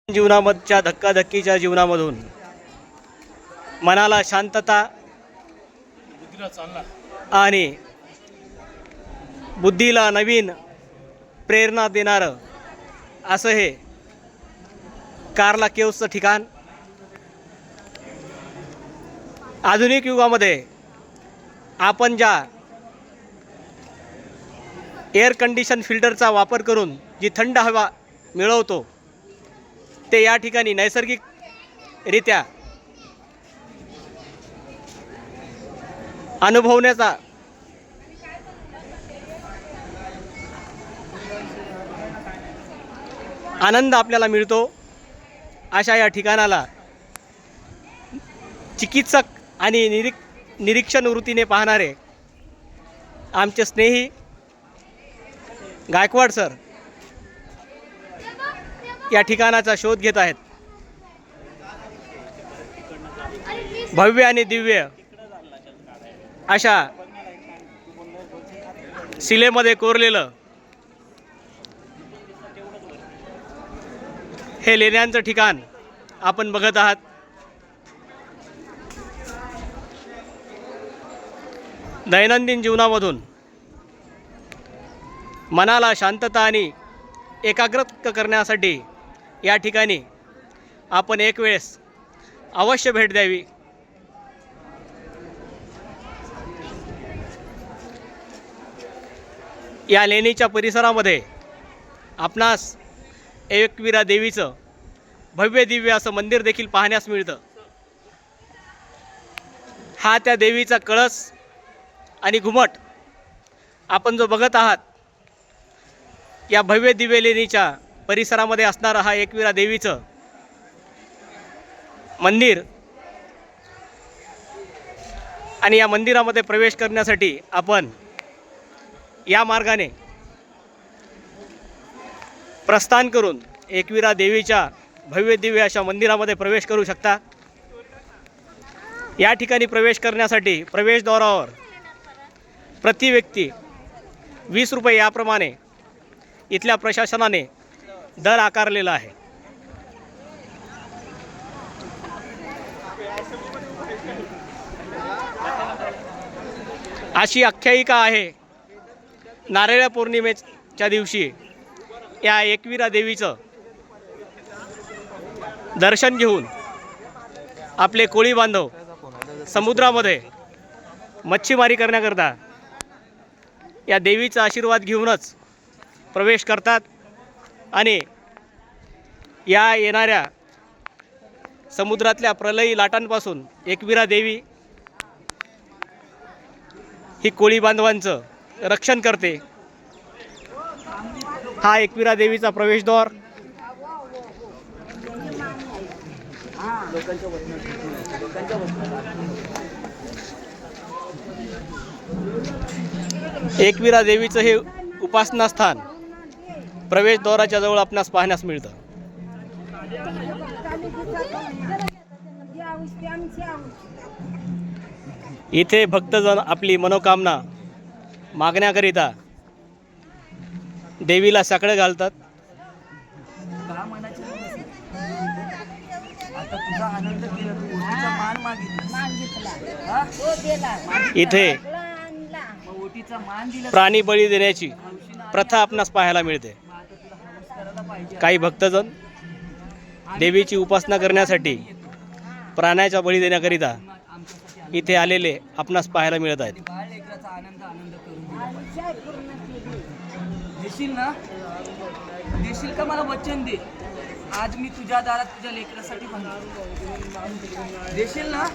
जीवनामधच्या धक्काधक्कीच्या जीवनामधून मनाला शांतता आणि बुद्धीला नवीन प्रेरणा देणारं असं हे कार्ला केव्सचं ठिकाण. आधुनिक युगामध्ये आपण ज्या एअर कंडिशन फिल्टरचा वापर करून जी थंड हवा मिळवतो ते या ठिकाणी नैसर्गिकरित्या अनुभवण्याचा आनंद आपल्याला मिळतो. अशा या ठिकाणाला चिकित्सक आणि निरीक्षण वृत्तीने पाहणारे आमचे स्नेही गायकवाड सर या ठिकाणाचा शोध घेत आहेत. भव्य आणि दिव्य अशा शिलेमध्ये कोरलेलं हे लेण्यांचं ठिकाण आपण बघत आहात. दैनंदिन जीवनामधून मनाला शांतता आणि एकाग्रत करण्यासाठी या ठिकाणी आपण एक वेळेस अवश्य भेट द्यावी. या लेणीच्या परिसरामध्ये आपणास एकविरा देवीचं भव्य दिव्य असं मंदिर देखील पाहण्यास मिळतं. हा त्या देवीचा कळस आणि घुमट आपण जो बघत आहात या भव्य दिव्य लेणीच्या परिसरामध्ये असणारा हा एकविरा देवीचं मंदिर. आणि या मंदिरामध्ये प्रवेश करण्यासाठी आपण या मार्गाने प्रस्थान करून एकविरा देवीच्या भव्य दिव्य अशा मंदिरामध्ये प्रवेश करू शकता. या ठिकाणी प्रवेश करण्यासाठी प्रवेशद्वारावर प्रति व्यक्ती 20 रुपये याप्रमाणे इथल्या प्रशासनाने दर आकारलेला आहे. अशी आख्यायिका आहे नारळ पौर्णिमेच्या दिवशी या एकविरा देवीचं दर्शन घेऊन आपले कोळी बांधव समुद्रामध्ये मच्छीमारी करण्याकरता या देवीचा आशीर्वाद घेऊनच प्रवेश करतात. आणि या येणाऱ्या समुद्रातल्या प्रलयी लाटांपासून एकविरा देवी ही कोळी बांधवांचं रक्षण करते. हा एकविरा देवीचा प्रवेशद्वार. एकविरा देवीचं हे उपासना स्थान प्रवेशद्वाराच्या जवळ आपणास पाहण्यास मिळतं. इथे भक्तजन आपली मनोकामना मागण्याकरिता देवीला साकडं घालतात. इथे प्राणी बळी देण्याची प्रथा आपणास पाहायला मिळते. काही भक्तजन देवीची उपासना करण्यासाठी प्राण्याचा बळी देण्याकरिता इथे आलेले आपणास पाहायला मिळत आहेत. देशील का मला वचन दे, आज मी तुझ्या दारात तुझ्या लेकरासाठी देशील ना.